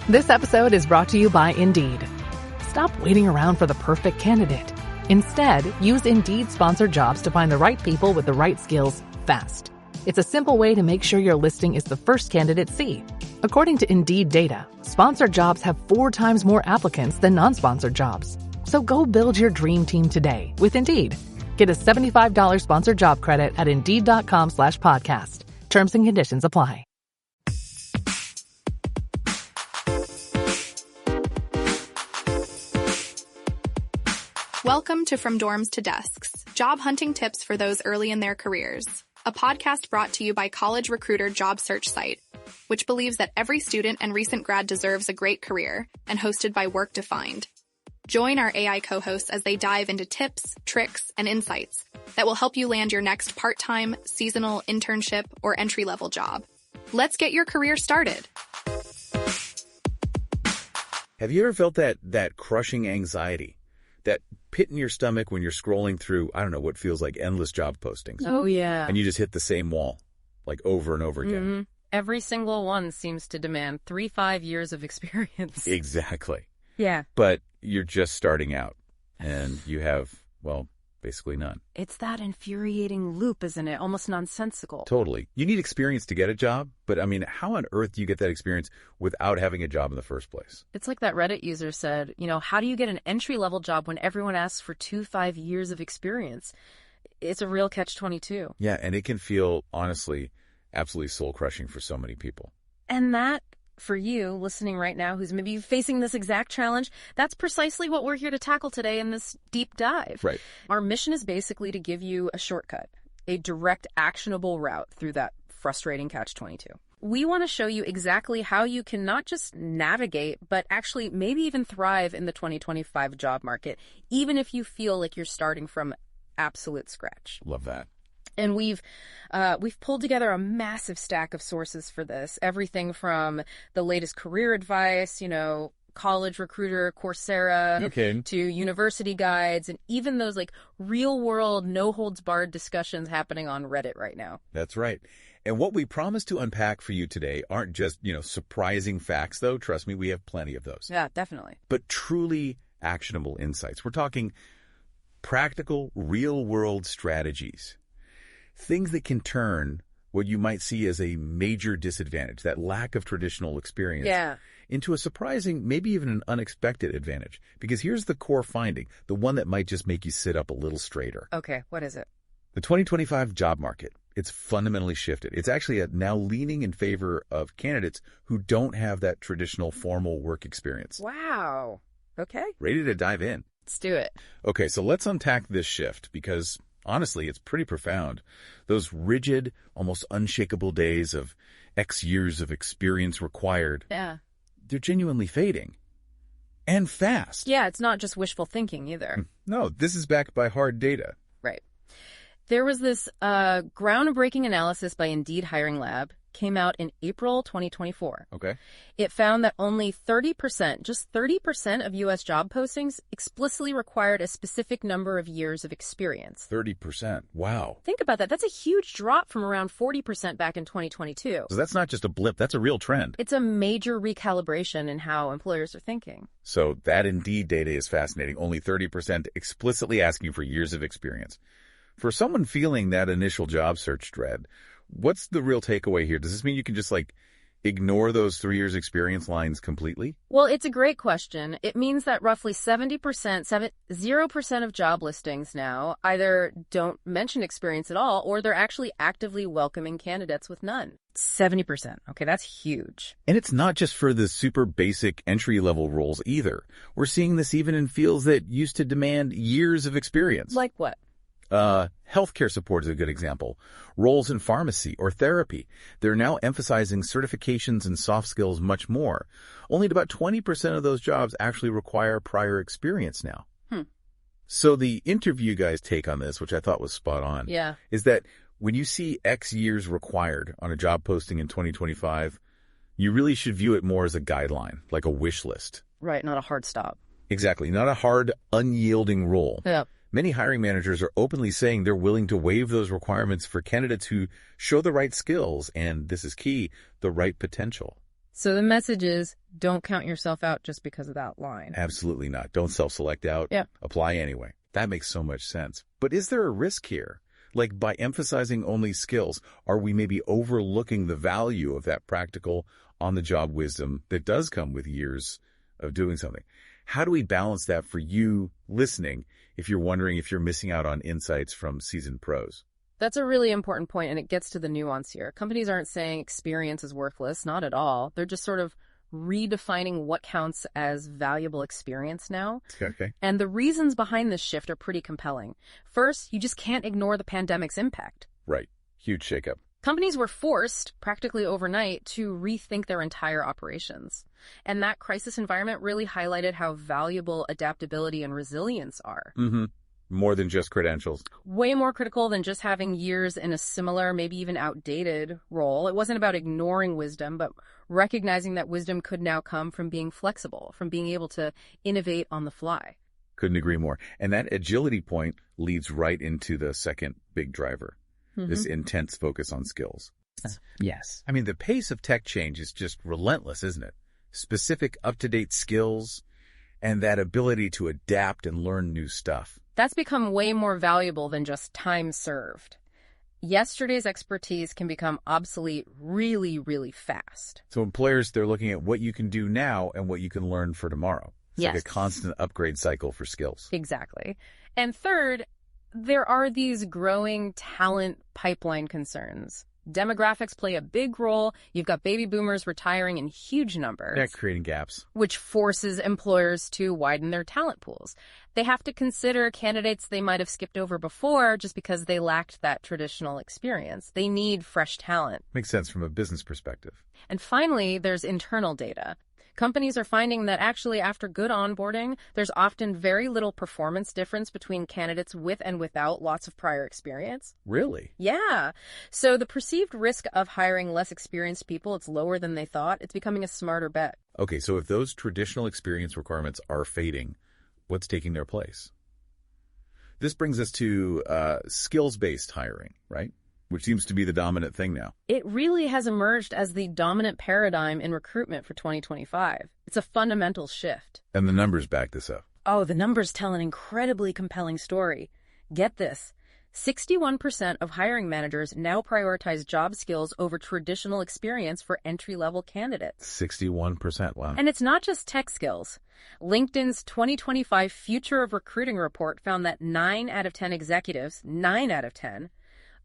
This episode is brought to you by Indeed. Stop waiting around for the perfect candidate. Instead, use Indeed sponsored jobs to find the right people with the right skills fast. It's a simple way to make sure your listing is the first candidates see. According to Indeed data, sponsored jobs have 4 times more applicants than non-sponsored jobs. So go build your dream team today with Indeed. Get a $75 sponsored job credit at Indeed.com/podcast. Terms and conditions apply. Welcome to From Dorms to Desks, job hunting tips for those early in their careers. A podcast brought to you by college recruiter job search site, which believes that every student and recent grad deserves a great career, and hosted by Work Defined. Join our AI co-hosts as they dive into tips, tricks, and insights that will help you land your next part-time, seasonal, internship, or entry-level job. Let's get your career started. Have you ever felt that crushing anxiety? That pit in your stomach when you're scrolling through, I don't know, what feels like endless job postings. Oh, yeah. And you just hit the same wall, like over and over again. Mm-hmm. Every single one seems to demand 3-5 years of experience. Exactly. Yeah. But you're just starting out, and you have, well, basically none. It's that infuriating loop, isn't it? Almost nonsensical. Totally. You need experience to get a job, but I mean, how on earth do you get that experience without having a job in the first place? It's like that Reddit user said, how do you get an entry-level job when everyone asks for 2-5 years of experience? It's a real catch-22. Yeah, and it can feel, honestly, absolutely soul-crushing for so many people. And that, for you listening right now who's maybe facing this exact challenge, that's precisely what we're here to tackle today in this deep dive. Right. Our mission is basically to give you a shortcut, a direct, actionable route through that frustrating catch-22. We want to show you exactly how you can not just navigate, but actually maybe even thrive in the 2025 job market, even if you feel like you're starting from absolute scratch. Love that. And we've pulled together a massive stack of sources for this. Everything from the latest career advice, College Recruiter, Coursera, to university guides, and even those real world, no holds barred discussions happening on Reddit right now. That's right. And what we promise to unpack for you today aren't just, surprising facts, though. Trust me, we have plenty of those. Yeah, definitely. But truly actionable insights. We're talking practical, real world strategies. Things that can turn what you might see as a major disadvantage, that lack of traditional experience, into a surprising, maybe even an unexpected advantage. Because here's the core finding, the one that might just make you sit up a little straighter. Okay, what is it? The 2025 job market, it's fundamentally shifted. It's actually now leaning in favor of candidates who don't have that traditional formal work experience. Wow. Okay. Ready to dive in? Let's do it. Okay, so let's unpack this shift because honestly, it's pretty profound. Those rigid, almost unshakable days of X years of experience required, they're genuinely fading. And fast. Yeah, it's not just wishful thinking either. No, this is backed by hard data. Right. There was this groundbreaking analysis by Indeed Hiring Lab, came out in April 2024. Okay. It found that only 30%, just 30% of U.S. job postings explicitly required a specific number of years of experience. 30%. Wow. Think about that. That's a huge drop from around 40% back in 2022. So that's not just a blip. That's a real trend. It's a major recalibration in how employers are thinking. So that Indeed data is fascinating. Only 30% explicitly asking for years of experience. For someone feeling that initial job search dread, what's the real takeaway here? Does this mean you can just ignore those 3 years experience lines completely? Well, it's a great question. It means that roughly 0% of job listings now either don't mention experience at all, or they're actually actively welcoming candidates with none. 70%. Okay, that's huge. And it's not just for the super basic entry-level roles either. We're seeing this even in fields that used to demand years of experience. Like what? Healthcare support is a good example. Roles in pharmacy or therapy. They're now emphasizing certifications and soft skills much more. Only about 20% of those jobs actually require prior experience now. So the interview guy's take on this, which I thought was spot on, is that when you see X years required on a job posting in 2025, you really should view it more as a guideline, like a wish list. Right, not a hard stop. Exactly, not a hard, unyielding rule. Yeah. Many hiring managers are openly saying they're willing to waive those requirements for candidates who show the right skills and, this is key, the right potential. So the message is, don't count yourself out just because of that line. Absolutely not. Don't self-select out. Yeah. Apply anyway. That makes so much sense. But is there a risk here? Like, by emphasizing only skills, are we maybe overlooking the value of that practical, on-the-job wisdom that does come with years of doing something? How do we balance that for you listening if you're wondering if you're missing out on insights from seasoned pros? That's a really important point, and it gets to the nuance here. Companies aren't saying experience is worthless, not at all. They're just sort of redefining what counts as valuable experience now. Okay. And the reasons behind this shift are pretty compelling. First, you just can't ignore the pandemic's impact. Right. Huge shakeup. Companies were forced, practically overnight, to rethink their entire operations. And that crisis environment really highlighted how valuable adaptability and resilience are. Mm-hmm. More than just credentials. Way more critical than just having years in a similar, maybe even outdated role. It wasn't about ignoring wisdom, but recognizing that wisdom could now come from being flexible, from being able to innovate on the fly. Couldn't agree more. And that agility point leads right into the second big driver, this intense focus on skills. Yes. I mean, the pace of tech change is just relentless, isn't it? Specific, up-to-date skills and that ability to adapt and learn new stuff. That's become way more valuable than just time served. Yesterday's expertise can become obsolete really, really fast. So employers, they're looking at what you can do now and what you can learn for tomorrow. It's like a constant upgrade cycle for skills. Exactly. And third, there are these growing talent pipeline concerns. Demographics play a big role. You've got baby boomers retiring in huge numbers. Yeah, creating gaps. Which forces employers to widen their talent pools. They have to consider candidates they might have skipped over before just because they lacked that traditional experience. They need fresh talent. Makes sense from a business perspective. And finally, there's internal data. Companies are finding that actually after good onboarding, there's often very little performance difference between candidates with and without lots of prior experience. Really? Yeah. So the perceived risk of hiring less experienced people, it's lower than they thought. It's becoming a smarter bet. Okay, so if those traditional experience requirements are fading, what's taking their place? This brings us to skills-based hiring, right? Which seems to be the dominant thing now. It really has emerged as the dominant paradigm in recruitment for 2025. It's a fundamental shift. And the numbers back this up. Oh, the numbers tell an incredibly compelling story. Get this. 61% of hiring managers now prioritize job skills over traditional experience for entry-level candidates. 61%, wow. And it's not just tech skills. LinkedIn's 2025 Future of Recruiting report found that 9 out of 10 executives, 9 out of 10,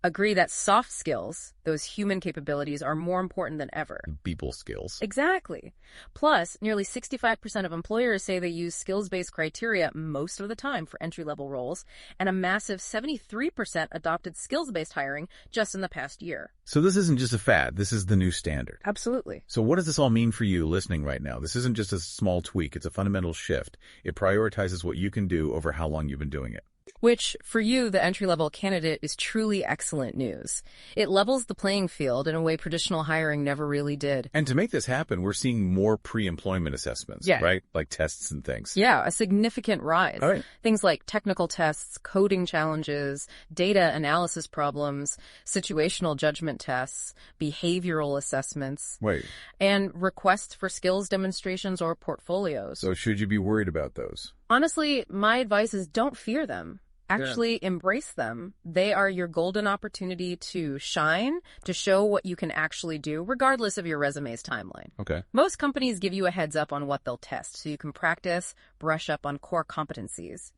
agree that soft skills, those human capabilities, are more important than ever. People skills. Exactly. Plus, nearly 65% of employers say they use skills-based criteria most of the time for entry-level roles, and a massive 73% adopted skills-based hiring just in the past year. So this isn't just a fad. This is the new standard. Absolutely. So what does this all mean for you listening right now? This isn't just a small tweak. It's a fundamental shift. It prioritizes what you can do over how long you've been doing it. Which, for you, the entry-level candidate, is truly excellent news. It levels the playing field in a way traditional hiring never really did. And to make this happen, we're seeing more pre-employment assessments, right? Like tests and things. Yeah, a significant rise. All right. Things like technical tests, coding challenges, data analysis problems, situational judgment tests, behavioral assessments. Wait. And requests for skills demonstrations or portfolios. So should you be worried about those? Honestly, my advice is don't fear them. Actually embrace them. They are your golden opportunity to shine, to show what you can actually do, regardless of your resume's timeline. Okay. Most companies give you a heads up on what they'll test, so you can practice, brush up on core competencies.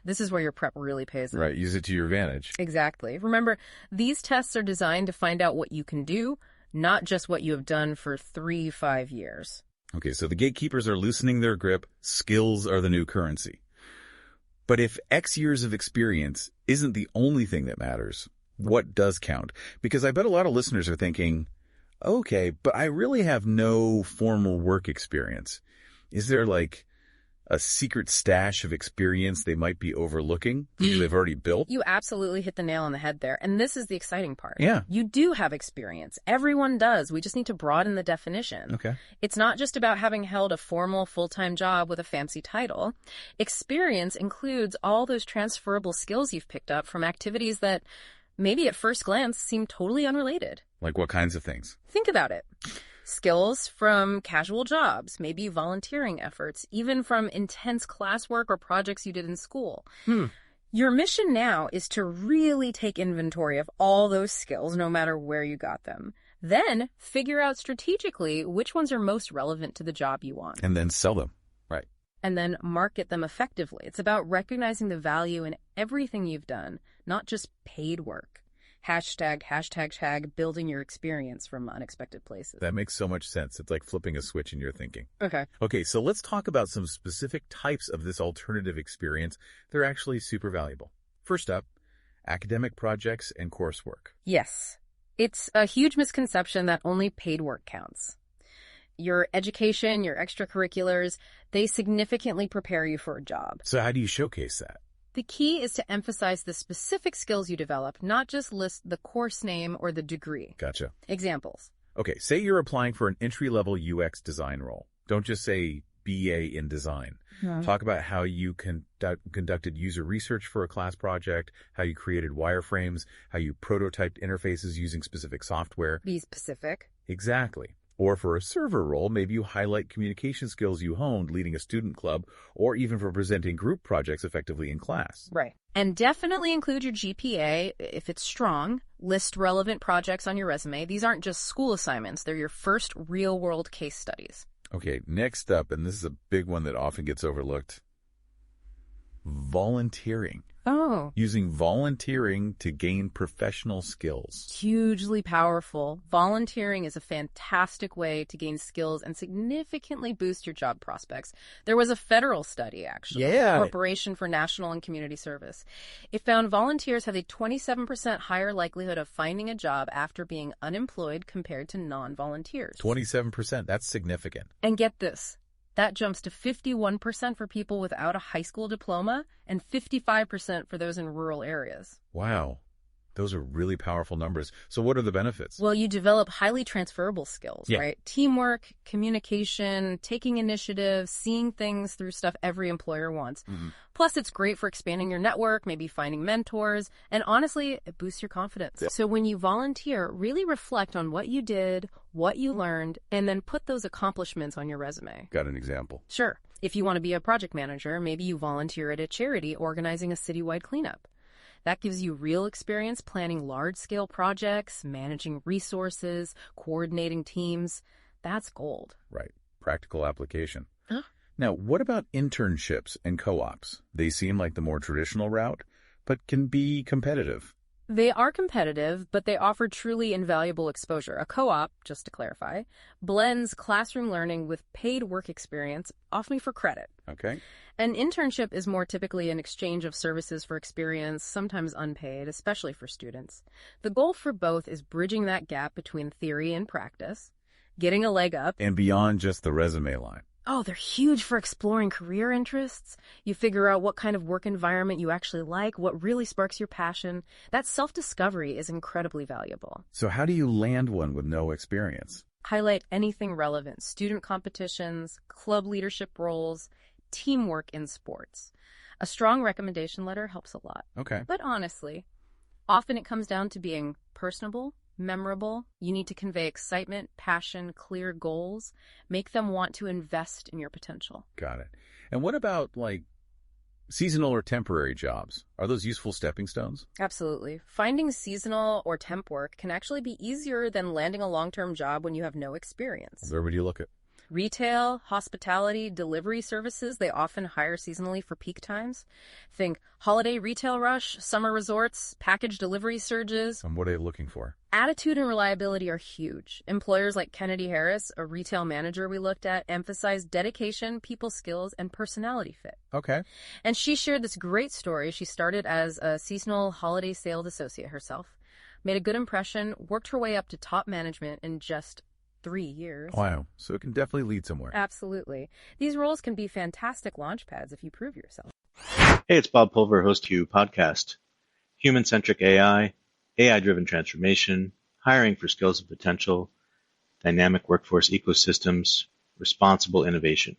This is where your prep really pays off. Right, use it to your advantage. Exactly. Remember, these tests are designed to find out what you can do, not just what you have done for 3-5 years. Okay, so the gatekeepers are loosening their grip. Skills are the new currency. But if X years of experience isn't the only thing that matters, what does count? Because I bet a lot of listeners are thinking, okay, but I really have no formal work experience. Is there like a secret stash of experience they might be overlooking that they've already built? You absolutely hit the nail on the head there. And this is the exciting part. Yeah. You do have experience. Everyone does. We just need to broaden the definition. Okay. It's not just about having held a formal full-time job with a fancy title. Experience includes all those transferable skills you've picked up from activities that maybe at first glance seem totally unrelated. Like what kinds of things? Think about it. Skills from casual jobs, maybe volunteering efforts, even from intense classwork or projects you did in school. Your mission now is to really take inventory of all those skills, no matter where you got them. Then figure out strategically which ones are most relevant to the job you want. And then sell them. Right. And then market them effectively. It's about recognizing the value in everything you've done, not just paid work. #, building your experience from unexpected places. That makes so much sense. It's like flipping a switch in your thinking. Okay, so let's talk about some specific types of this alternative experience that are actually super valuable. First up, academic projects and coursework. Yes. It's a huge misconception that only paid work counts. Your education, your extracurriculars, they significantly prepare you for a job. So how do you showcase that? The key is to emphasize the specific skills you develop, not just list the course name or the degree. Gotcha. Examples. Okay, say you're applying for an entry-level UX design role. Don't just say BA in design. Talk about how you conducted user research for a class project, how you created wireframes, how you prototyped interfaces using specific software. Be specific. Exactly. Or for a server role, maybe you highlight communication skills you honed leading a student club, or even for presenting group projects effectively in class. Right. And definitely include your GPA if it's strong. List relevant projects on your resume. These aren't just school assignments. They're your first real-world case studies. Okay, next up, and this is a big one that often gets overlooked, volunteering. Oh. Using volunteering to gain professional skills. Hugely powerful. Volunteering is a fantastic way to gain skills and significantly boost your job prospects. There was a federal study, actually. Yeah. Corporation for National and Community Service. It found volunteers have a 27% higher likelihood of finding a job after being unemployed compared to non-volunteers. 27%, that's significant. And get this. That jumps to 51% for people without a high school diploma and 55% for those in rural areas. Wow. Those are really powerful numbers. So what are the benefits? Well, you develop highly transferable skills, Yeah. right? Teamwork, communication, taking initiative, seeing things through stuff every employer wants. Plus, it's great for expanding your network, maybe finding mentors, and honestly, it boosts your confidence. Yep. So when you volunteer, really reflect on what you did, what you learned, and then put those accomplishments on your resume. Got an example? Sure. If you want to be a project manager, maybe you volunteer at a charity organizing a citywide cleanup. That gives you real experience planning large-scale projects, managing resources, coordinating teams. That's gold. Right. Practical application. Huh? Now, what about internships and co-ops? They seem like the more traditional route, but can be competitive. They are competitive, but they offer truly invaluable exposure. A co-op, just to clarify, blends classroom learning with paid work experience, often for credit. Okay. An internship is more typically an exchange of services for experience, sometimes unpaid, especially for students. The goal for both is bridging that gap between theory and practice, getting a leg up. And beyond just the resume line. Oh, they're huge for exploring career interests. You figure out what kind of work environment you actually like, what really sparks your passion. That self-discovery is incredibly valuable. So how do you land one with no experience? Highlight anything relevant: student competitions, club leadership roles, teamwork in sports. A strong recommendation letter helps a lot. Okay. But honestly, often it comes down to being personable, memorable. You need to convey excitement, passion, clear goals, make them want to invest in your potential. Got it. And what about, like, seasonal or temporary jobs? Are those useful stepping stones? Absolutely. Finding seasonal or temp work can actually be easier than landing a long-term job when you have no experience. Where would you look at? Retail, hospitality, delivery services, they often hire seasonally for peak times. Think holiday retail rush, summer resorts, package delivery surges. And what are they looking for? Attitude and reliability are huge. Employers like Kennedy Harris, a retail manager we looked at, emphasize dedication, people skills, and personality fit. Okay. And she shared this great story. She started as a seasonal holiday sales associate herself, made a good impression, worked her way up to top management in just 3 years. Wow. So it can definitely lead somewhere. Absolutely. These roles can be fantastic launch pads if you prove yourself. Hey, it's Bob Pulver, host of You Podcast. Human-centric AI, AI-driven transformation, hiring for skills and potential, dynamic workforce ecosystems, responsible innovation.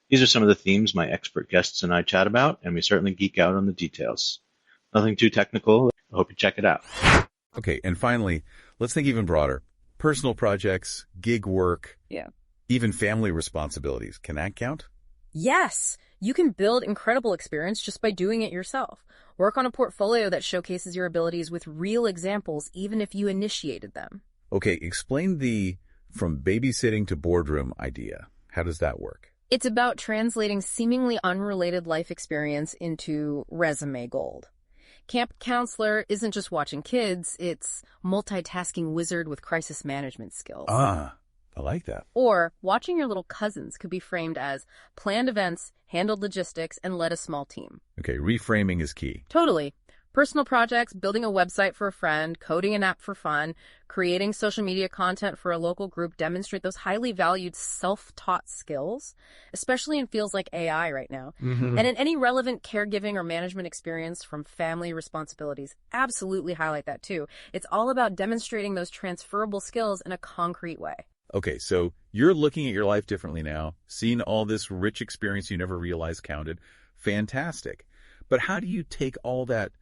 These are some of the themes my expert guests and I chat about, and we certainly geek out on the details. Nothing too technical. I hope you check it out. Okay. And finally, let's think even broader. Personal projects, gig work, Yeah. even family responsibilities. Can that count? Yes, you can build incredible experience just by doing it yourself. Work on a portfolio that showcases your abilities with real examples, even if you initiated them. Okay, explain the from babysitting to boardroom idea. How does that work? It's about translating seemingly unrelated life experience into resume gold. Camp counselor isn't just watching kids, it's multitasking wizard with crisis management skills. Ah, I like that. Or watching your little cousins could be framed as planned events, handled logistics, and led a small team. Okay, reframing is key. Totally. Personal projects, building a website for a friend, coding an app for fun, creating social media content for a local group demonstrate those highly valued self-taught skills, especially in fields like AI right now. And in any relevant caregiving or management experience from family responsibilities, absolutely highlight that too. It's all about demonstrating those transferable skills in a concrete way. Okay, so you're looking at your life differently now, seeing all this rich experience you never realized counted. Fantastic. But how do you take all that,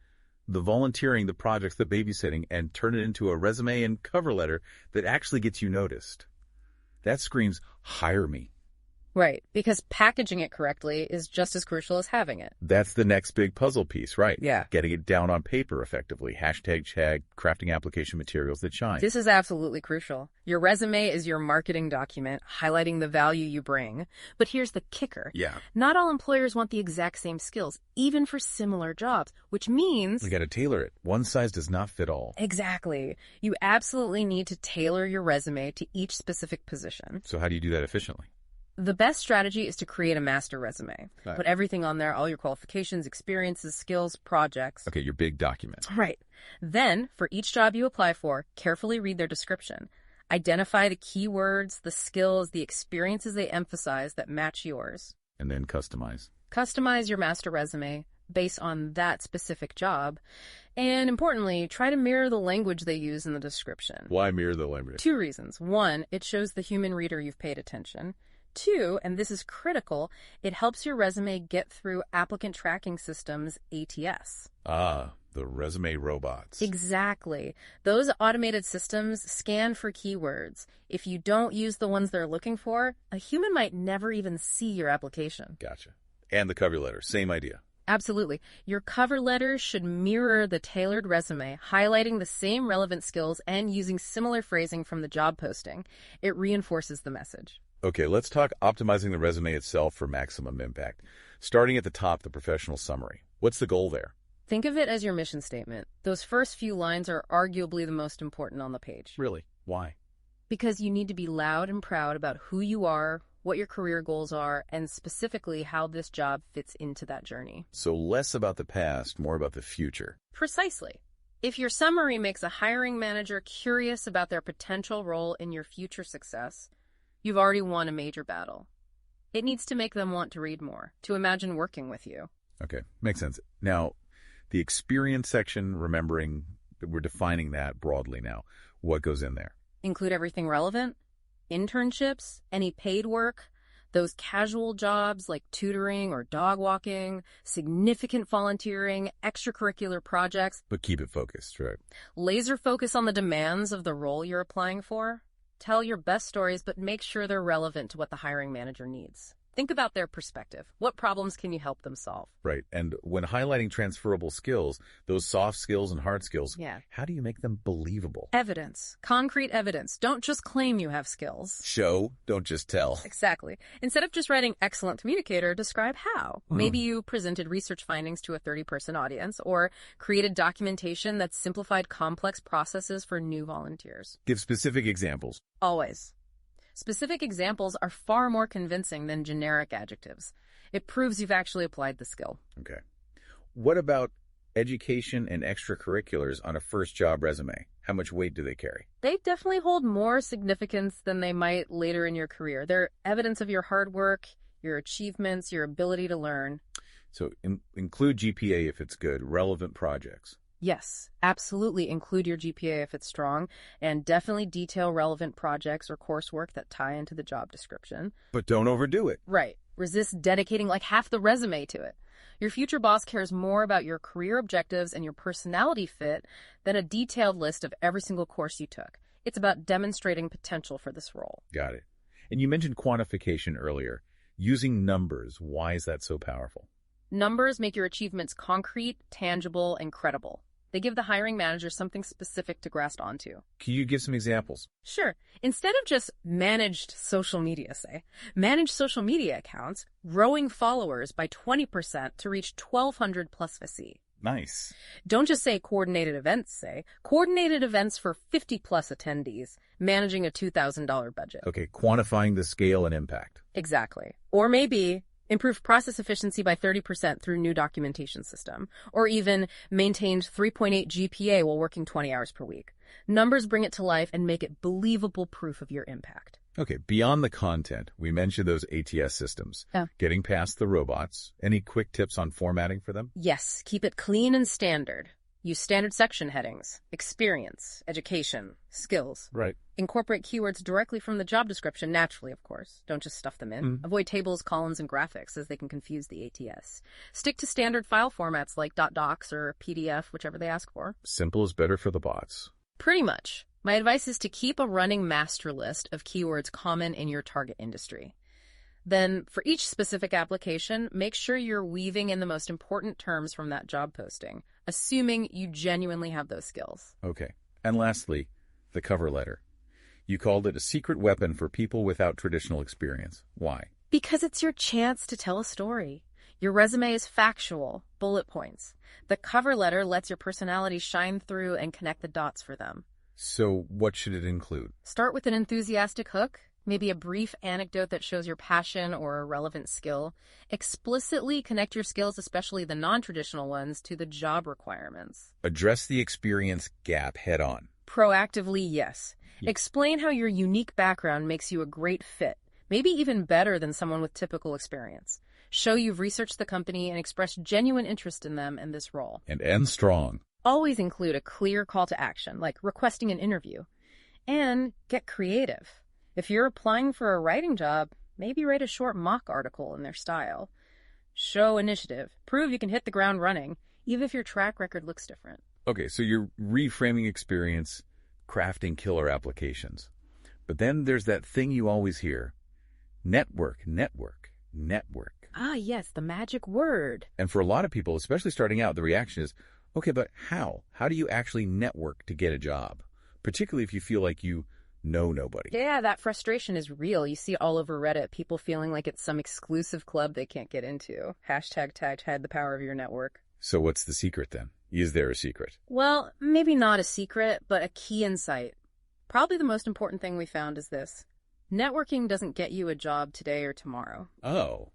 the volunteering, the projects, the babysitting, and turn it into a resume and cover letter that actually gets you noticed? That screams, hire me. Right, because packaging it correctly is just as crucial as having it. That's the next big puzzle piece, right? Yeah. Getting it down on paper effectively. Hashtag tag, crafting application materials that shine. This is absolutely crucial. Your resume is your marketing document, highlighting the value you bring. But here's the kicker. Yeah. Not all employers want the exact same skills, even for similar jobs, which means... You got to tailor it. One size does not fit all. Exactly. You absolutely need to tailor your resume to each specific position. So how do you do that efficiently? The best strategy is to create a master resume. Right. Put everything on there, all your qualifications, experiences, skills, projects. Okay, your big document. Right. Then, for each job you apply for, carefully read their description. Identify the keywords, the skills, the experiences they emphasize that match yours. And then customize. Customize your master resume based on that specific job. And importantly, try to mirror the language they use in the description. Why mirror the language? 2 reasons. 1, it shows the human reader you've paid attention. 2, and this is critical, it helps your resume get through applicant tracking systems, ATS. Ah, the resume robots. Exactly. Those automated systems scan for keywords. If you don't use the ones they're looking for, a human might never even see your application. Gotcha. And the cover letter, same idea. Absolutely. Your cover letter should mirror the tailored resume, highlighting the same relevant skills and using similar phrasing from the job posting. It reinforces the message. Okay, let's talk optimizing the resume itself for maximum impact. Starting at the top, the professional summary. What's the goal there? Think of it as your mission statement. Those first few lines are arguably the most important on the page. Really? Why? Because you need to be loud and proud about who you are, what your career goals are, and specifically how this job fits into that journey. So less about the past, more about the future. Precisely. If your summary makes a hiring manager curious about their potential role in your future success, you've already won a major battle. It needs to make them want to read more, to imagine working with you. Okay, makes sense. Now, the experience section, remembering that we're defining that broadly now. What goes in there? Include everything relevant, internships, any paid work, those casual jobs like tutoring or dog walking, significant volunteering, extracurricular projects. But keep it focused, right? Laser focus on the demands of the role you're applying for. Tell your best stories, but make sure they're relevant to what the hiring manager needs. Think about their perspective. What problems can you help them solve? Right. And when highlighting transferable skills, those soft skills and hard skills, Yeah. how do you make them believable? Evidence. Concrete evidence. Don't just claim you have skills. Show, don't just tell. Exactly. Instead of just writing excellent communicator, describe how. Maybe you presented research findings to a 30-person audience or created documentation that simplified complex processes for new volunteers. Give specific examples. Always. Specific examples are far more convincing than generic adjectives. It proves you've actually applied the skill. Okay. What about education and extracurriculars on a first job resume? How much weight do they carry? They definitely hold more significance than they might later in your career. They're evidence of your hard work, your achievements, your ability to learn. So include GPA if it's good, relevant projects. Yes, absolutely include your GPA if it's strong, and definitely detail relevant projects or coursework that tie into the job description. But don't overdo it. Right. Resist dedicating like half the resume to it. Your future boss cares more about your career objectives and your personality fit than a detailed list of every single course you took. It's about demonstrating potential for this role. Got it. And you mentioned quantification earlier. Using numbers, why is that so powerful? Numbers make your achievements concrete, tangible, and credible. They give the hiring manager something specific to grasp onto. Can you give some examples? Sure. Instead of just managed social media, say, manage social media accounts, growing followers by 20% to reach 1,200 plus VC. Nice. Don't just say coordinated events, say coordinated events for 50 plus attendees, managing a $2,000 budget. Okay, quantifying the scale and impact. Exactly. Or maybe improve process efficiency by 30% through new documentation system, or even maintained 3.8 GPA while working 20 hours per week. Numbers bring it to life and make it believable proof of your impact. Okay, beyond the content, we mentioned those ATS systems. Yeah. Getting past the robots. Any quick tips on formatting for them? Yes, keep it clean and standard. Use standard section headings, experience, education, skills. Right. Incorporate keywords directly from the job description, naturally, of course. Don't just stuff them in. Avoid tables, columns, and graphics, as they can confuse the ATS. Stick to standard file formats like .docs or PDF, whichever they ask for. Simple is better for the bots. Pretty much. My advice is to keep a running master list of keywords common in your target industry. Then, for each specific application, make sure you're weaving in the most important terms from that job posting, assuming you genuinely have those skills. Okay. And lastly, the cover letter. You called it a secret weapon for people without traditional experience. Why? Because it's your chance to tell a story. Your resume is factual, bullet points. The cover letter lets your personality shine through and connect the dots for them. So what should it include? Start with an enthusiastic hook, maybe a brief anecdote that shows your passion or a relevant skill. Explicitly connect your skills, especially the non-traditional ones, to the job requirements. Address the experience gap head on. Proactively, yes. Explain how your unique background makes you a great fit, maybe even better than someone with typical experience. Show you've researched the company and expressed genuine interest in them and this role. And end strong. Always include a clear call to action, like requesting an interview. And get creative. If you're applying for a writing job, maybe write a short mock article in their style. Show initiative. Prove you can hit the ground running, even if your track record looks different. Okay, so you're reframing experience, crafting killer applications. But then there's that thing you always hear. Network, network, network. Ah, yes, the magic word. And for a lot of people, especially starting out, the reaction is, okay, but how? How do you actually network to get a job? Particularly if you feel like you know nobody. Yeah, that frustration is real. You see it all over Reddit, people feeling like it's some exclusive club they can't get into. Hashtag the power of your network. So what's the secret then? Is there a secret? Well, maybe not a secret, but a key insight. Probably the most important thing we found is this. Networking doesn't get you a job today or tomorrow. Oh.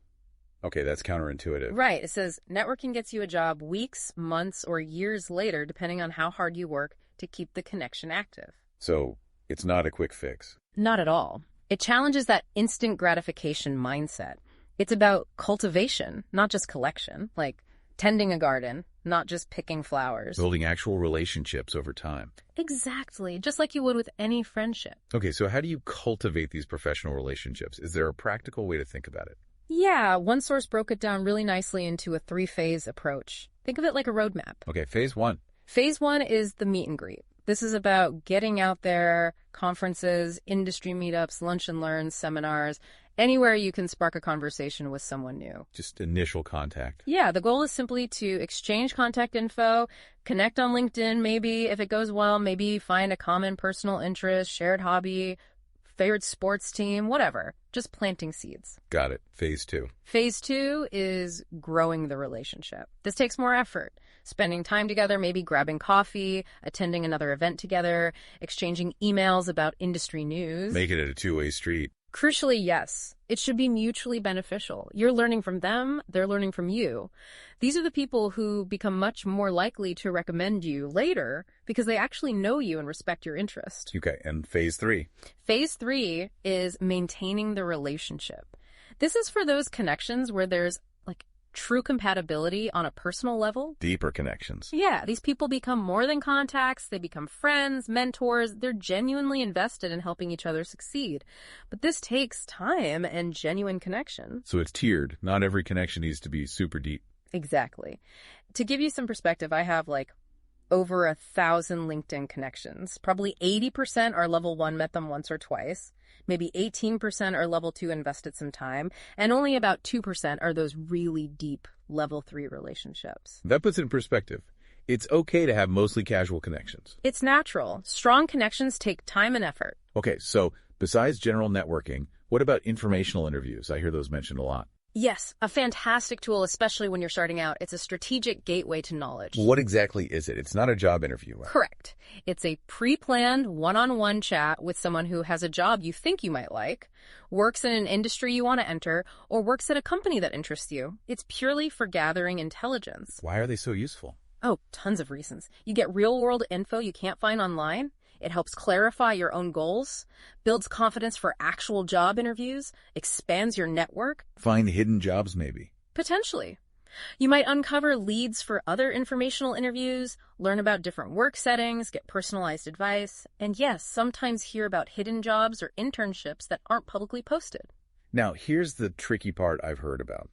Okay, that's counterintuitive. Right. It says networking gets you a job weeks, months, or years later, depending on how hard you work to keep the connection active. So it's not a quick fix. Not at all. It challenges that instant gratification mindset. It's about cultivation, not just collection, like tending a garden, not just picking flowers. Building actual relationships over time. Exactly, just like you would with any friendship. Okay, so how do you cultivate these professional relationships? Is there a practical way to think about it? Yeah, one source broke it down really nicely into a 3-phase approach. Think of it like a roadmap. Okay, phase 1. Phase 1 is the meet and greet. This is about getting out there, conferences, industry meetups, lunch and learns, seminars, anywhere you can spark a conversation with someone new. Just initial contact. Yeah, the goal is simply to exchange contact info, connect on LinkedIn maybe. If it goes well, maybe find a common personal interest, shared hobby, favorite sports team, whatever. Just planting seeds. Got it. Phase 2. Phase 2 is growing the relationship. This takes more effort. Spending time together, maybe grabbing coffee, attending another event together, exchanging emails about industry news. Make it a two-way street. Crucially, yes. It should be mutually beneficial. You're learning from them, they're learning from you. These are the people who become much more likely to recommend you later because they actually know you and respect your interest. Okay, and phase 3? Phase 3 is maintaining the relationship. This is for those connections where there's true compatibility on a personal level. Deeper connections. Yeah, these people become more than contacts. They become friends, mentors. They're genuinely invested in helping each other succeed. But this takes time and genuine connection. So it's tiered. Not every connection needs to be super deep. Exactly. To give you some perspective, I have over 1,000 LinkedIn connections. Probably 80% are level 1, met them once or twice. Maybe 18% are level 2, invested some time. And only about 2% are those really deep level 3 relationships. That puts it in perspective. It's okay to have mostly casual connections. It's natural. Strong connections take time and effort. Okay, so besides general networking, what about informational interviews? I hear those mentioned a lot. Yes, a fantastic tool, especially when you're starting out. It's a strategic gateway to knowledge. What exactly is it? It's not a job interview. Right? Correct. It's a pre-planned one-on-one chat with someone who has a job you think you might like, works in an industry you want to enter, or works at a company that interests you. It's purely for gathering intelligence. Why are they so useful? Oh, tons of reasons. You get real-world info you can't find online. It helps clarify your own goals, builds confidence for actual job interviews, expands your network. Find hidden jobs, maybe. Potentially. You might uncover leads for other informational interviews, learn about different work settings, get personalized advice, and yes, sometimes hear about hidden jobs or internships that aren't publicly posted. Now, here's the tricky part I've heard about.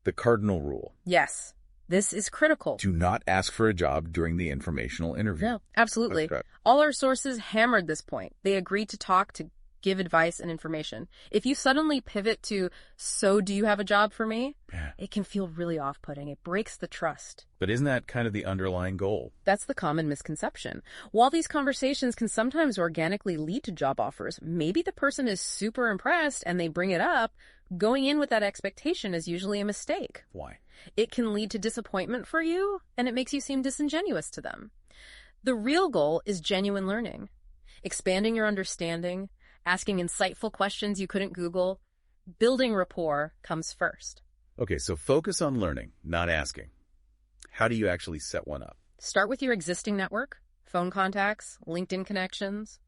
The cardinal rule. Yes. This is critical. Do not ask for a job during the informational interview. No, absolutely. All our sources hammered this point. They agreed to talk, to give advice and information. If you suddenly pivot to, so do you have a job for me? It can feel really off-putting. It breaks the trust. But isn't that kind of the underlying goal? That's the common misconception. While these conversations can sometimes organically lead to job offers, maybe the person is super impressed and they bring it up. Going in with that expectation is usually a mistake. Why? It can lead to disappointment for you, and it makes you seem disingenuous to them. The real goal is genuine learning, expanding your understanding, asking insightful questions you couldn't Google. Building rapport comes first. Okay, so focus on learning, not asking. How do you actually set one up? Start with your existing network, phone contacts, LinkedIn connections.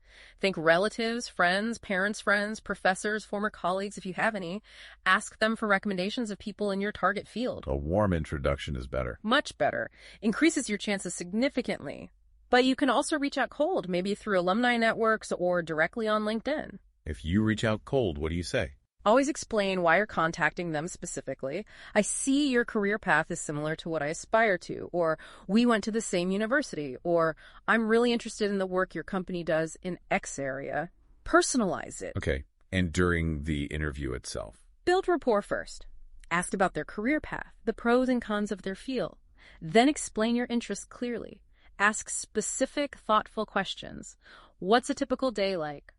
Think relatives, friends, parents' professors, former colleagues if you have any. Ask them for recommendations of people in your target field. A warm introduction is better. Much better. Increases your chances significantly. But you can also reach out cold, maybe through alumni networks or directly on LinkedIn. If you reach out cold, what do you say? Always explain why you're contacting them specifically. I see your career path is similar to what I aspire to, or we went to the same university, or I'm really interested in the work your company does in X area. Personalize it. Okay, and during the interview itself? Build rapport first. Ask about their career path, the pros and cons of their field. Then explain your interests clearly. Ask specific, thoughtful questions. What's a typical day like?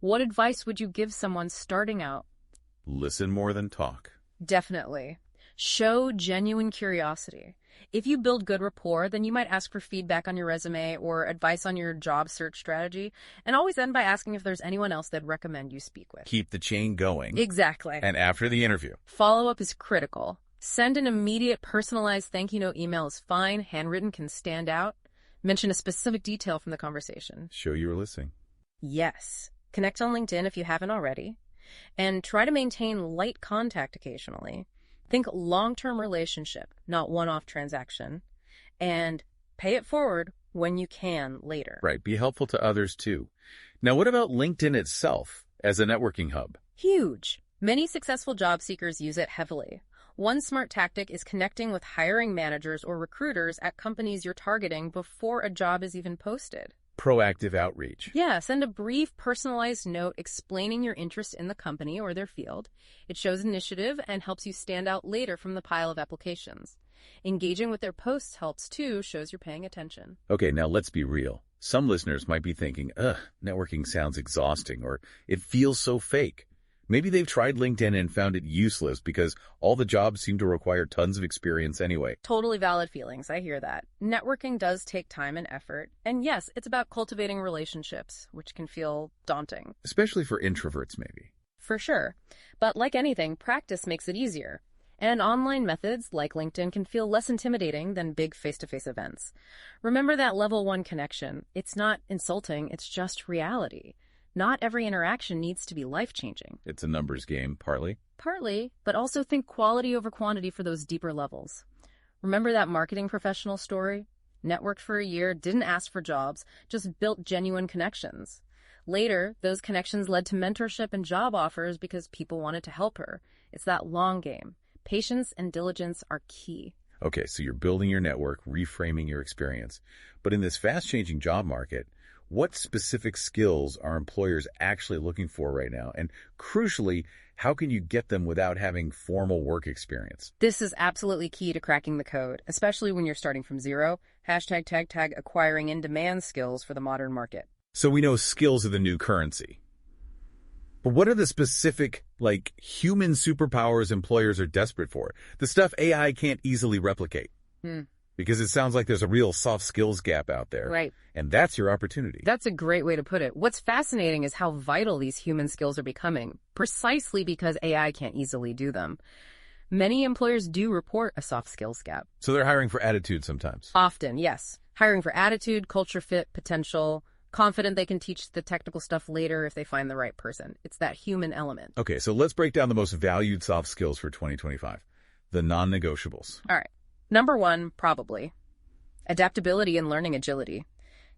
What advice would you give someone starting out? Listen more than talk. Definitely. Show genuine curiosity. If you build good rapport, then you might ask for feedback on your resume or advice on your job search strategy, and always end by asking if there's anyone else they'd recommend you speak with. Keep the chain going. Exactly. And after the interview? Follow-up is critical. Send an immediate personalized thank you note. Email is fine. Handwritten can stand out. Mention a specific detail from the conversation. Show you were listening. Yes. Connect on LinkedIn if you haven't already. And try to maintain light contact occasionally. Think long-term relationship, not one-off transaction. And pay it forward when you can later. Right. Be helpful to others too. Now, what about LinkedIn itself as a networking hub? Huge. Many successful job seekers use it heavily. One smart tactic is connecting with hiring managers or recruiters at companies you're targeting before a job is even posted. Proactive outreach. Yeah, send a brief, personalized note explaining your interest in the company or their field. It shows initiative and helps you stand out later from the pile of applications. Engaging with their posts helps too, shows you're paying attention. Okay, now let's be real. Some listeners might be thinking, networking sounds exhausting, or it feels so fake. Maybe they've tried LinkedIn and found it useless because all the jobs seem to require tons of experience anyway. Totally valid feelings. I hear that. Networking does take time and effort. And yes, it's about cultivating relationships, which can feel daunting. Especially for introverts, maybe. For sure. But like anything, practice makes it easier. And online methods like LinkedIn can feel less intimidating than big face-to-face events. Remember that level 1 connection. It's not insulting, it's just reality. Not every interaction needs to be life-changing. It's a numbers game, partly. Partly, but also think quality over quantity for those deeper levels. Remember that marketing professional story? Networked for a year, didn't ask for jobs, just built genuine connections. Later, those connections led to mentorship and job offers because people wanted to help her. It's that long game. Patience and diligence are key. Okay, so you're building your network, reframing your experience. But in this fast-changing job market, what specific skills are employers actually looking for right now? And crucially, how can you get them without having formal work experience? This is absolutely key to cracking the code, especially when you're starting from zero. #tag acquiring in-demand skills for the modern market. So we know skills are the new currency. But what are the specific, human superpowers employers are desperate for? The stuff AI can't easily replicate. Because it sounds like there's a real soft skills gap out there. Right. And that's your opportunity. That's a great way to put it. What's fascinating is how vital these human skills are becoming, precisely because AI can't easily do them. Many employers do report a soft skills gap. So they're hiring for attitude sometimes. Often, yes. Hiring for attitude, culture fit, potential, confident they can teach the technical stuff later if they find the right person. It's that human element. Okay, so let's break down the most valued soft skills for 2025. The non-negotiables. All right. Number one, probably. Adaptability and learning agility.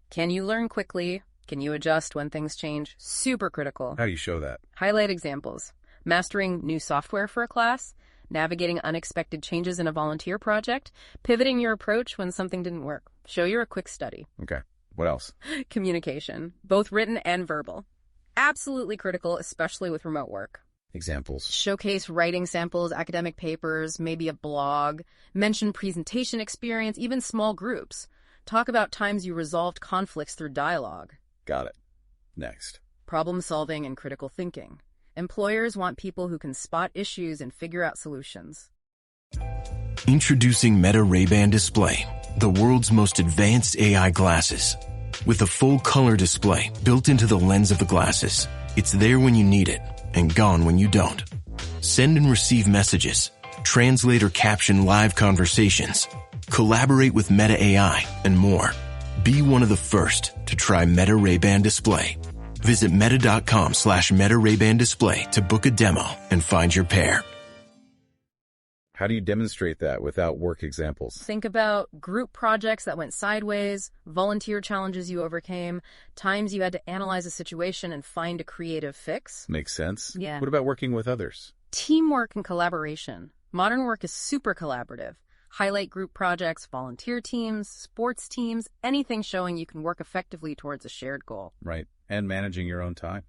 Can you learn quickly? Can you adjust when things change? Super critical. How do you show that? Highlight examples. Mastering new software for a class, navigating unexpected changes in a volunteer project, pivoting your approach when something didn't work. Show you're a quick study. Okay. What else? Communication, both written and verbal. Absolutely critical, especially with remote work. Examples. Showcase writing samples, academic papers, maybe a blog. Mention presentation experience, even small groups. Talk about times you resolved conflicts through dialogue. Got it. Next. Problem solving and critical thinking. Employers want people who can spot issues and figure out solutions. Introducing Meta Ray-Ban Display, the world's most advanced AI glasses. With a full color display built into the lens of the glasses, it's there when you need it and gone when you don't. Send and receive messages, translate or caption live conversations, collaborate with Meta AI, and more. Be one of the first to try Meta Ray-Ban Display. Visit meta.com/Meta Ray-Ban Display to book a demo and find your pair. How do you demonstrate that without work examples? Think about group projects that went sideways, volunteer challenges you overcame, times you had to analyze a situation and find a creative fix. Makes sense. Yeah. What about working with others? Teamwork and collaboration. Modern work is super collaborative. Highlight group projects, volunteer teams, sports teams, anything showing you can work effectively towards a shared goal. Right. And managing your own time.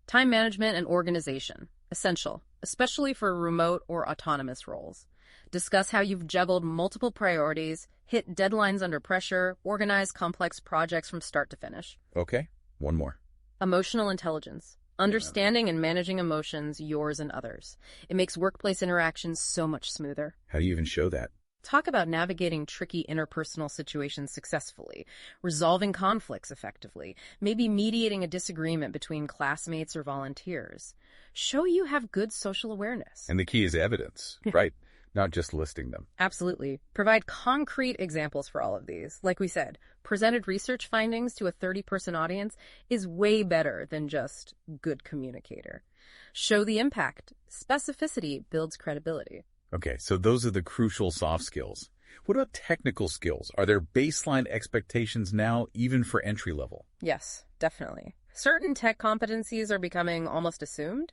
Time management and organization. Essential, especially for remote or autonomous roles. Discuss how you've juggled multiple priorities, hit deadlines under pressure, organize complex projects from start to finish. Okay. One more. Emotional intelligence. Understanding and managing emotions, yours and others. It makes workplace interactions so much smoother. How do you even show that? Talk about navigating tricky interpersonal situations successfully, resolving conflicts effectively, maybe mediating a disagreement between classmates or volunteers. Show you have good social awareness. And the key is evidence, right? Not just listing them. Absolutely. Provide concrete examples for all of these. Like we said, presented research findings to a 30-person audience is way better than just good communicator. Show the impact. Specificity builds credibility. Okay, so those are the crucial soft skills. What about technical skills? Are there baseline expectations now, even for entry level? Yes, definitely. Certain tech competencies are becoming almost assumed.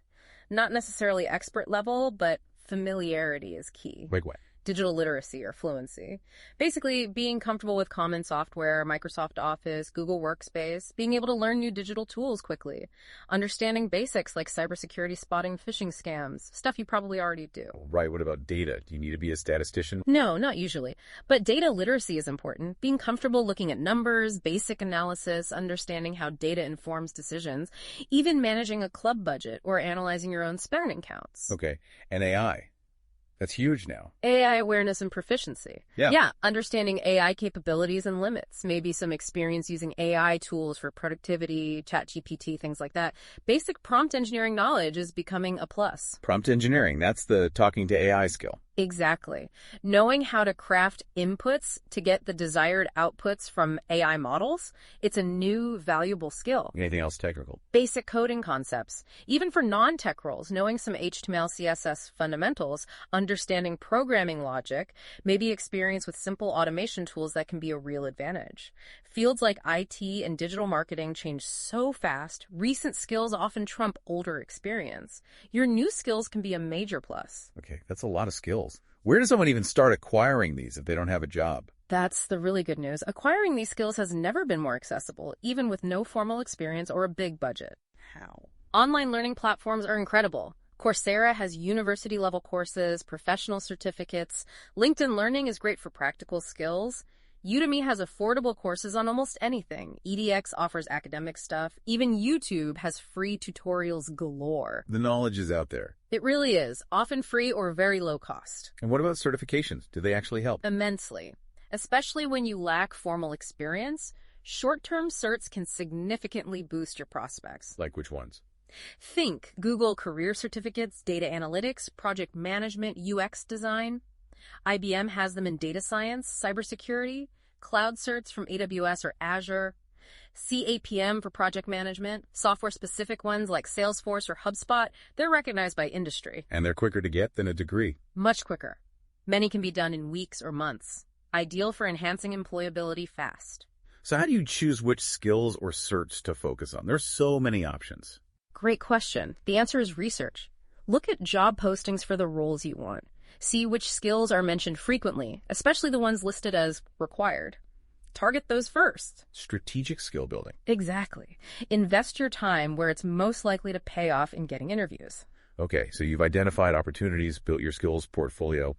Not necessarily expert level, but familiarity is key. Like what? Digital literacy or fluency. Basically, being comfortable with common software, Microsoft Office, Google Workspace, being able to learn new digital tools quickly, understanding basics like cybersecurity spotting phishing scams, stuff you probably already do. Right, what about data? Do you need to be a statistician? No, not usually. But data literacy is important. Being comfortable looking at numbers, basic analysis, understanding how data informs decisions, even managing a club budget or analyzing your own spending counts. Okay, and AI. That's huge now. AI awareness and proficiency. Yeah. Understanding AI capabilities and limits. Maybe some experience using AI tools for productivity, ChatGPT, things like that. Basic prompt engineering knowledge is becoming a plus. Prompt engineering, that's the talking to AI skill. Exactly. Knowing how to craft inputs to get the desired outputs from AI models, it's a new, valuable skill. Anything else technical? Basic coding concepts. Even for non-tech roles, knowing some HTML, CSS fundamentals, understanding programming logic, maybe experience with simple automation tools that can be a real advantage. Fields like IT and digital marketing change so fast, recent skills often trump older experience. Your new skills can be a major plus. Okay, that's a lot of skills. skills. Where does someone even start acquiring these if they don't have a job? That's the really good news. Acquiring these skills has never been more accessible, even with no formal experience or a big budget. How? Online learning platforms are incredible. Coursera has university-level courses, professional certificates. LinkedIn Learning is great for practical skills. Udemy has affordable courses on almost anything. EDX offers academic stuff. Even YouTube has free tutorials galore. The knowledge is out there. It really is, often free or very low cost. And what about certifications? Do they actually help? Immensely. Especially when you lack formal experience, short-term certs can significantly boost your prospects. Like which ones? Think Google career certificates, data analytics, project management, UX design. IBM has them in data science, cybersecurity, cloud certs from AWS or Azure, CAPM for project management, software-specific ones like Salesforce or HubSpot. They're recognized by industry. And they're quicker to get than a degree. Much quicker. Many can be done in weeks or months. Ideal for enhancing employability fast. So how do you choose which skills or certs to focus on? There's so many options. Great question. The answer is research. Look at job postings for the roles you want. See which skills are mentioned frequently, especially the ones listed as required. Target those first. Strategic skill building. Exactly. Invest your time where it's most likely to pay off in getting interviews. Okay, so you've identified opportunities, built your skills portfolio.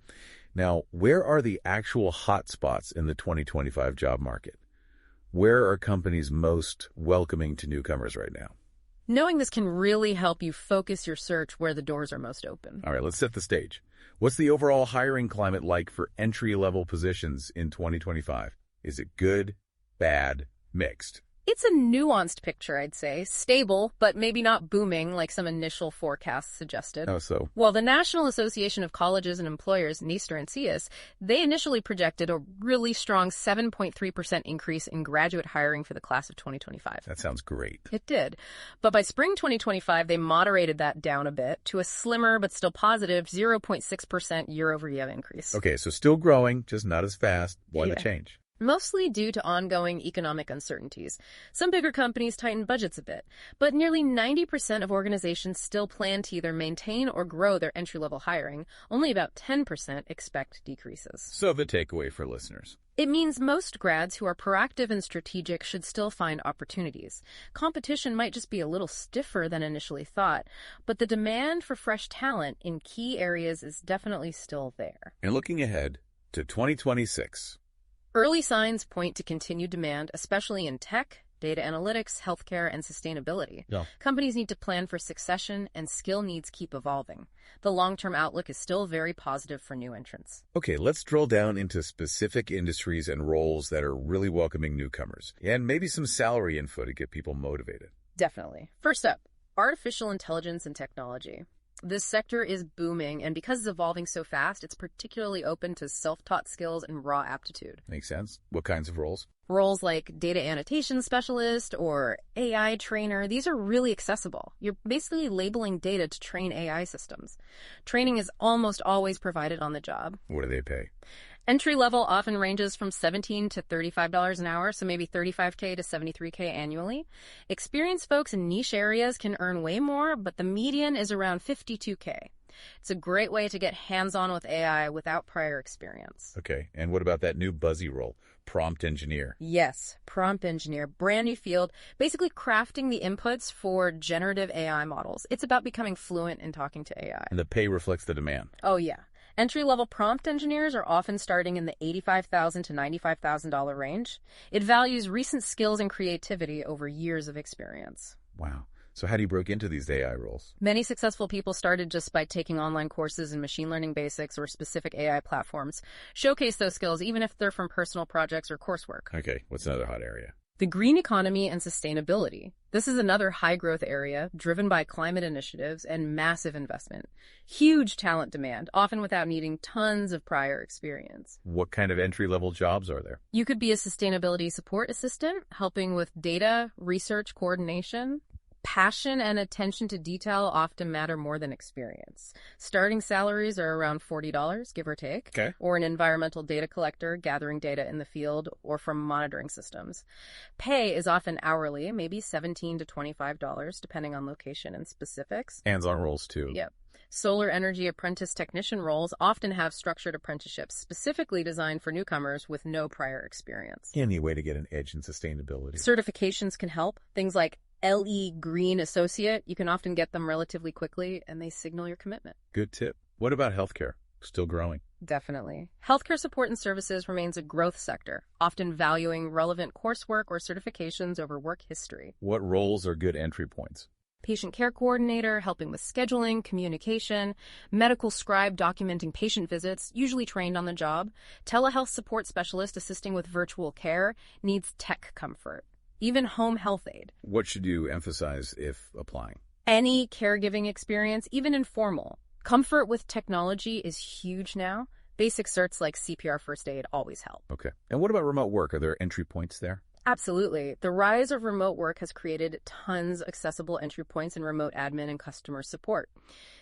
Now, where are the actual hot spots in the 2025 job market? Where are companies most welcoming to newcomers right now? Knowing this can really help you focus your search where the doors are most open. All right, let's set the stage. What's the overall hiring climate like for entry-level positions in 2025? Is it good, bad, mixed? It's a nuanced picture, I'd say. Stable, but maybe not booming like some initial forecasts suggested. How so? Well, the National Association of Colleges and Employers, NESTER and CIUS, they initially projected a really strong 7.3% increase in graduate hiring for the class of 2025. That sounds great. It did. But by spring 2025, they moderated that down a bit to a slimmer but still positive 0.6% year-over-year increase. Okay, so still growing, just not as fast. Why the change? Mostly due to ongoing economic uncertainties. Some bigger companies tightened budgets a bit, but nearly 90% of organizations still plan to either maintain or grow their entry-level hiring. Only about 10% expect decreases. So the takeaway for listeners. It means most grads who are proactive and strategic should still find opportunities. Competition might just be a little stiffer than initially thought, but the demand for fresh talent in key areas is definitely still there. And looking ahead to 2026. Early signs point to continued demand, especially in tech, data analytics, healthcare, and sustainability. Yeah. Companies need to plan for succession, and skill needs keep evolving. The long-term outlook is still very positive for new entrants. Okay, let's drill down into specific industries and roles that are really welcoming newcomers, and maybe some salary info to get people motivated. Definitely. First up, artificial intelligence and technology. This sector is booming, and because it's evolving so fast, it's particularly open to self-taught skills and raw aptitude. Makes sense. What kinds of roles? Roles like data annotation specialist or AI trainer, these are really accessible. You're basically labeling data to train AI systems. Training is almost always provided on the job. What do they pay? Entry level often ranges from $17 to $35 an hour, so maybe $35K to $73K annually. Experienced folks in niche areas can earn way more, but the median is around $52K. It's a great way to get hands-on with AI without prior experience. Okay, and what about that new buzzy role, prompt engineer? Yes, prompt engineer, brand new field, basically crafting the inputs for generative AI models. It's about becoming fluent in talking to AI. And the pay reflects the demand. Oh, yeah. Entry-level prompt engineers are often starting in the $85,000 to $95,000 range. It values recent skills and creativity over years of experience. Wow. So how do you break into these AI roles? Many successful people started just by taking online courses in machine learning basics or specific AI platforms. Showcase those skills even if they're from personal projects or coursework. Okay, what's another hot area? The green economy and sustainability. This is another high-growth area driven by climate initiatives and massive investment. Huge talent demand, often without needing tons of prior experience. What kind of entry-level jobs are there? You could be a sustainability support assistant, helping with data, research, coordination. Passion and attention to detail often matter more than experience. Starting salaries are around $40, give or take. Okay. Or an environmental data collector gathering data in the field or from monitoring systems. Pay is often hourly, maybe $17 to $25, depending on location and specifics. Hands-on roles, too. Yep. Solar energy apprentice technician roles often have structured apprenticeships specifically designed for newcomers with no prior experience. Any way to get an edge in sustainability. Certifications can help. Things like LE Green Associate, you can often get them relatively quickly, and they signal your commitment. Good tip. What about healthcare? Still growing. Definitely. Healthcare support and services remains a growth sector, often valuing relevant coursework or certifications over work history. What roles are good entry points? Patient care coordinator, helping with scheduling, communication, medical scribe documenting patient visits, usually trained on the job, telehealth support specialist assisting with virtual care, needs tech comfort, even home health aide. What should you emphasize if applying? Any caregiving experience, even informal. Comfort with technology is huge now. Basic certs like CPR first aid always help. Okay. And what about remote work? Are there entry points there? Absolutely. The rise of remote work has created tons of accessible entry points in remote admin and customer support.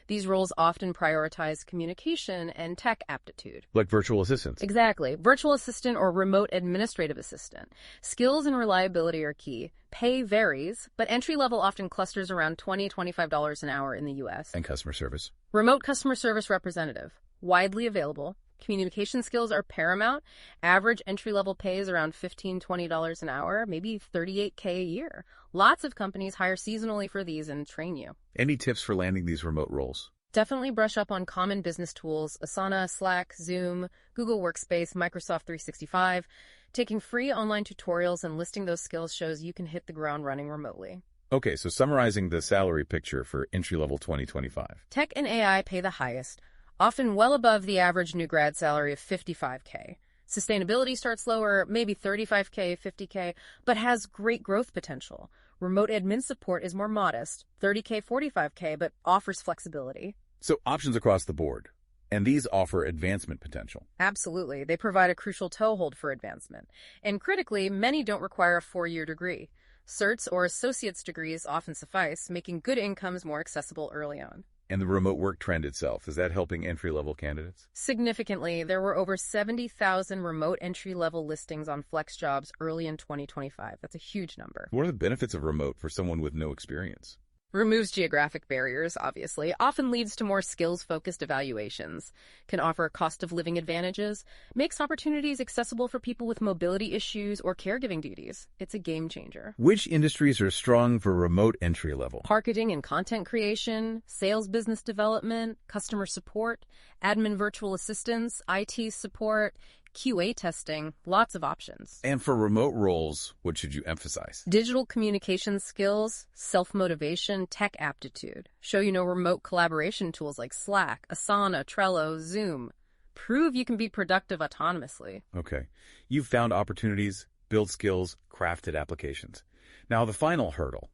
These roles often prioritize communication and tech aptitude. Like virtual assistants? Exactly. Virtual assistant or remote administrative assistant. Skills and reliability are key. Pay varies, but entry level often clusters around $20, $25 an hour in the U.S. And customer service? Remote customer service representative. Widely available. Communication skills are paramount. Average entry-level pay is around $15, $20 an hour, maybe $38K a year. Lots of companies hire seasonally for these and train you. Any tips for landing these remote roles? Definitely brush up on common business tools, Asana, Slack, Zoom, Google Workspace, Microsoft 365. Taking free online tutorials and listing those skills shows you can hit the ground running remotely. Okay, so summarizing the salary picture for entry-level 2025. Tech and AI pay the highest, often well above the average new grad salary of $55K. Sustainability starts lower, maybe $35K, $50K, but has great growth potential. Remote admin support is more modest, $30K, $45K, but offers flexibility. So options across the board. And these offer advancement potential. Absolutely. They provide a crucial toehold for advancement. And critically, many don't require a 4-year degree. Certs or associate's degrees often suffice, making good incomes more accessible early on. And the remote work trend itself, is that helping entry-level candidates? Significantly, there were over 70,000 remote entry-level listings on FlexJobs early in 2025. That's a huge number. What are the benefits of remote for someone with no experience? Removes geographic barriers, obviously, often leads to more skills-focused evaluations, can offer cost of living advantages, makes opportunities accessible for people with mobility issues or caregiving duties. It's a game changer. Which industries are strong for remote entry level? Marketing and content creation, sales business development, customer support, admin virtual assistants, IT support, QA testing, lots of options. And for remote roles, what should you emphasize? Digital communication skills, self-motivation, tech aptitude. Show you know remote collaboration tools like Slack, Asana, Trello, Zoom. Prove you can be productive autonomously. Okay. You've found opportunities, built skills, crafted applications. Now the final hurdle.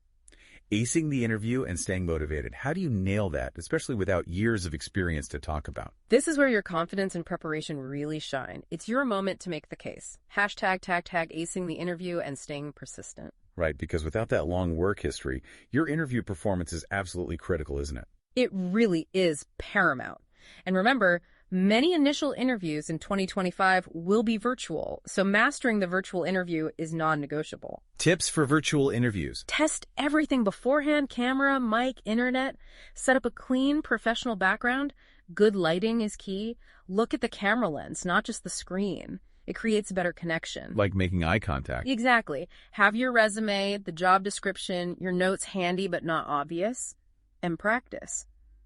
Acing the interview and staying motivated. How do you nail that, especially without years of experience to talk about? This is where your confidence and preparation really shine. It's your moment to make the case. Hashtag, tag, acing the interview and staying persistent. Right, because without that long work history, your interview performance is absolutely critical, isn't it? It really is paramount. And remember, many initial interviews in 2025 will be virtual, so mastering the virtual interview is non-negotiable. Tips for virtual interviews. Test everything beforehand: camera, mic, internet. Set up a clean, professional background. Good lighting is key. Look at the camera lens, not just the screen. It creates a better connection. Like making eye contact. Exactly. Have your resume, the job description, your notes handy but not obvious. And practice.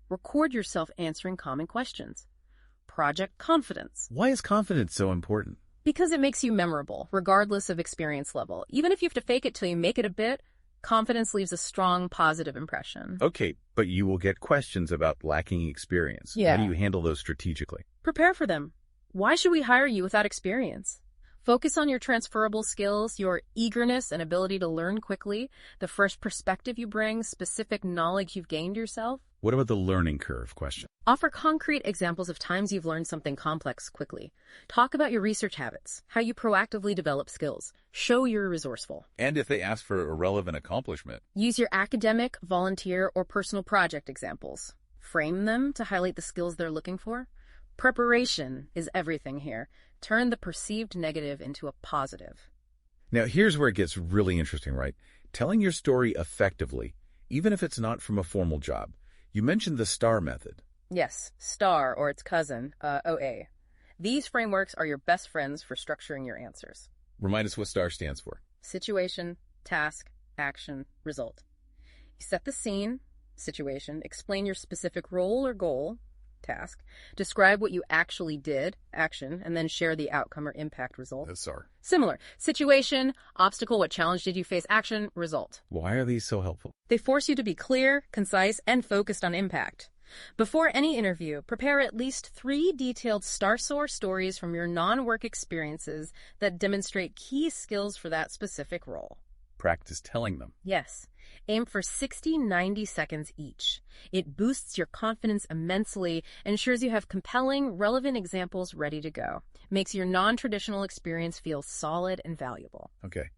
Record yourself answering common questions. Project confidence. Why is confidence so important? Because it makes you memorable, regardless of experience level. Even if you have to fake it till you make it a bit, confidence leaves a strong, positive impression. Okay, but you will get questions about lacking experience. Yeah. How do you handle those strategically? Prepare for them. Why should we hire you without experience? Focus on your transferable skills, your eagerness and ability to learn quickly, the fresh perspective you bring, specific knowledge you've gained yourself. What about the learning curve question? Offer concrete examples of times you've learned something complex quickly. Talk about your research habits, how you proactively develop skills. Show you're resourceful. And if they ask for a relevant accomplishment? Use your academic, volunteer, or personal project examples. Frame them to highlight the skills they're looking for. Preparation is everything here. Turn the perceived negative into a positive. Now, here's where it gets really interesting, right? Telling your story effectively, even if it's not from a formal job. You mentioned the STAR method. Yes, STAR or its cousin, OA. These frameworks are your best friends for structuring your answers. Remind us what STAR stands for. Situation, task, action, result. You set the scene, situation, explain your specific role or goal, task, describe what you actually did, action, and then share the outcome or impact, result. That's STAR. Similar. Situation, obstacle, what challenge did you face, action, result. Why are these so helpful? They force you to be clear, concise, and focused on impact. Before any interview, prepare at least 3 detailed STAR-SOAR stories from your non-work experiences that demonstrate key skills for that specific role. Practice telling them. Yes. Aim for 60-90 seconds each. It boosts your confidence immensely, ensures you have compelling, relevant examples ready to go. Makes your non-traditional experience feel solid and valuable. Okay.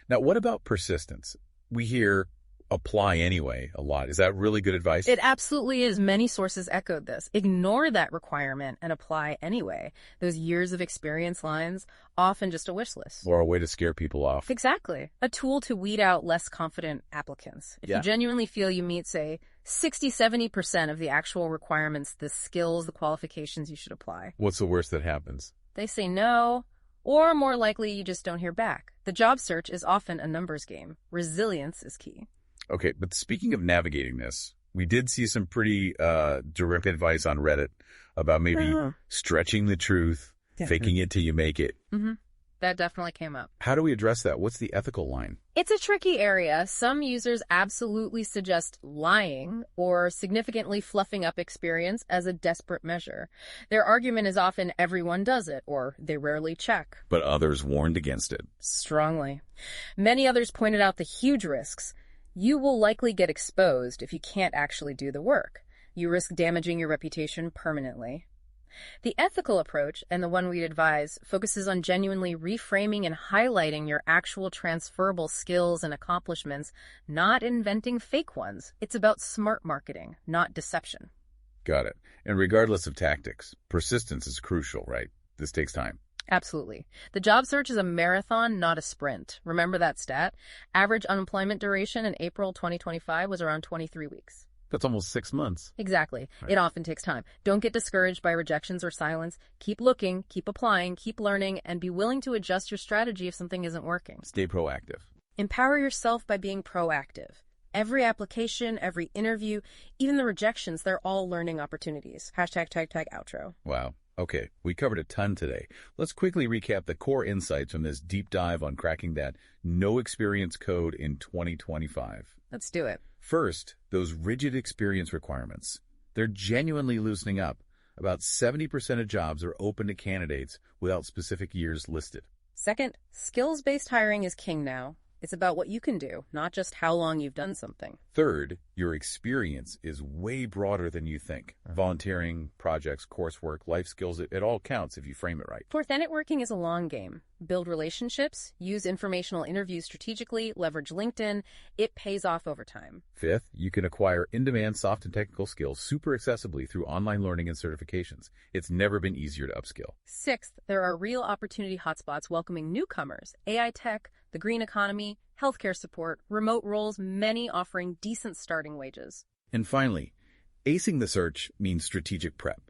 Now, what about persistence? We hear apply anyway a lot. Is that really good advice? It absolutely is. Many sources echoed this. Ignore that requirement and apply anyway. Those years of experience lines, often just a wish list. Or a way to scare people off. Exactly. A tool to weed out less confident applicants. If you genuinely feel you meet, say, 60-70% of the actual requirements, the skills, the qualifications you should apply. What's the worst that happens? They say no, or more likely you just don't hear back. The job search is often a numbers game. Resilience is key. Okay, but speaking of navigating this, we did see some pretty direct advice on Reddit about maybe stretching the truth, faking it till you make it. Mm-hmm. That definitely came up. How do we address that? What's the ethical line? It's a tricky area. Some users absolutely suggest lying or significantly fluffing up experience as a desperate measure. Their argument is often everyone does it, or they rarely check. But others warned against it. Strongly. Many others pointed out the huge risks. You will likely get exposed if you can't actually do the work. You risk damaging your reputation permanently. The ethical approach, and the one we advise, focuses on genuinely reframing and highlighting your actual transferable skills and accomplishments, not inventing fake ones. It's about smart marketing, not deception. Got it. And regardless of tactics, persistence is crucial, right? This takes time. Absolutely. The job search is a marathon, not a sprint. Remember that stat? Average unemployment duration in April 2025 was around 23 weeks. That's almost 6 months. Exactly. Right. It often takes time. Don't get discouraged by rejections or silence. Keep looking, keep applying, keep learning, and be willing to adjust your strategy if something isn't working. Stay proactive. Empower yourself by being proactive. Every application, every interview, even the rejections, they're all learning opportunities. Hashtag outro. Wow. Okay, we covered a ton today. Let's quickly recap the core insights from this deep dive on cracking that no experience code in 2025. Let's do it. First, those rigid experience requirements. They're genuinely loosening up. About 70% of jobs are open to candidates without specific years listed. Second, skills-based hiring is king now. It's about what you can do, not just how long you've done something. Third, your experience is way broader than you think. Volunteering, projects, coursework, life skills, it all counts if you frame it right. Fourth, networking is a long game. Build relationships, use informational interviews strategically, leverage LinkedIn. It pays off over time. Fifth, you can acquire in-demand soft and technical skills super accessibly through online learning and certifications. It's never been easier to upskill. Sixth, there are real opportunity hotspots welcoming newcomers, AI tech, the green economy, healthcare support, remote roles, many offering decent starting wages. And finally, acing the search means strategic prep.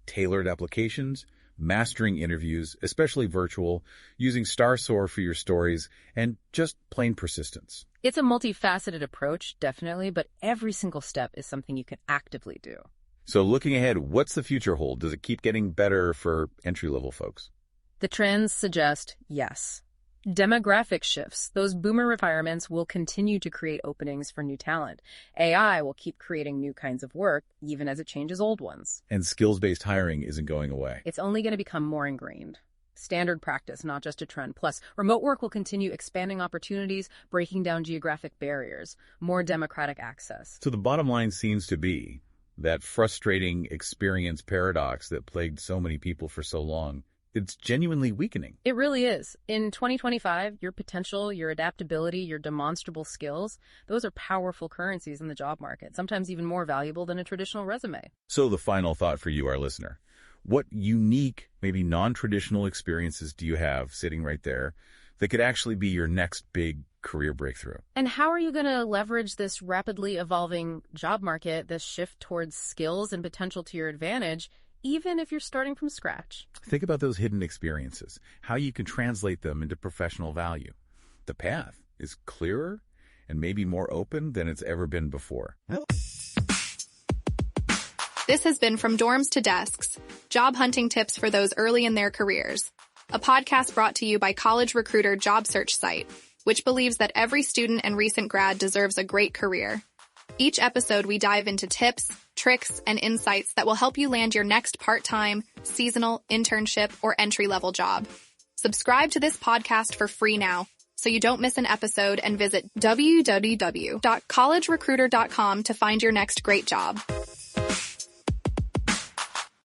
Tailored applications, mastering interviews, especially virtual, using STAR-SOAR for your stories, and just plain persistence. It's a multifaceted approach, definitely, but every single step is something you can actively do. So looking ahead, what's the future hold? Does it keep getting better for entry-level folks? The trends suggest yes. Demographic shifts, those boomer retirements, will continue to create openings for new talent. AI will keep creating new kinds of work, even as it changes old ones. And skills-based hiring isn't going away. It's only going to become more ingrained. Standard practice, not just a trend. Plus, remote work will continue expanding opportunities, breaking down geographic barriers, more democratic access. So the bottom line seems to be that frustrating experience paradox that plagued so many people for so long. It's genuinely weakening. It really is. In 2025, your potential, your adaptability, your demonstrable skills, those are powerful currencies in the job market, sometimes even more valuable than a traditional resume. So the final thought for you, our listener. What unique, maybe non-traditional experiences do you have sitting right there that could actually be your next big career breakthrough. And how are you going to leverage this rapidly evolving job market, this shift towards skills and potential to your advantage, even if you're starting from scratch? Think about those hidden experiences, how you can translate them into professional value. The path is clearer and maybe more open than it's ever been before. This has been From Dorms to Desks, job hunting tips for those early in their careers. A podcast brought to you by College Recruiter job search site, which believes that every student and recent grad deserves a great career. Each episode, we dive into tips, tricks, and insights that will help you land your next part-time, seasonal, internship, or entry-level job. Subscribe to this podcast for free now, so you don't miss an episode, and visit www.collegerecruiter.com to find your next great job.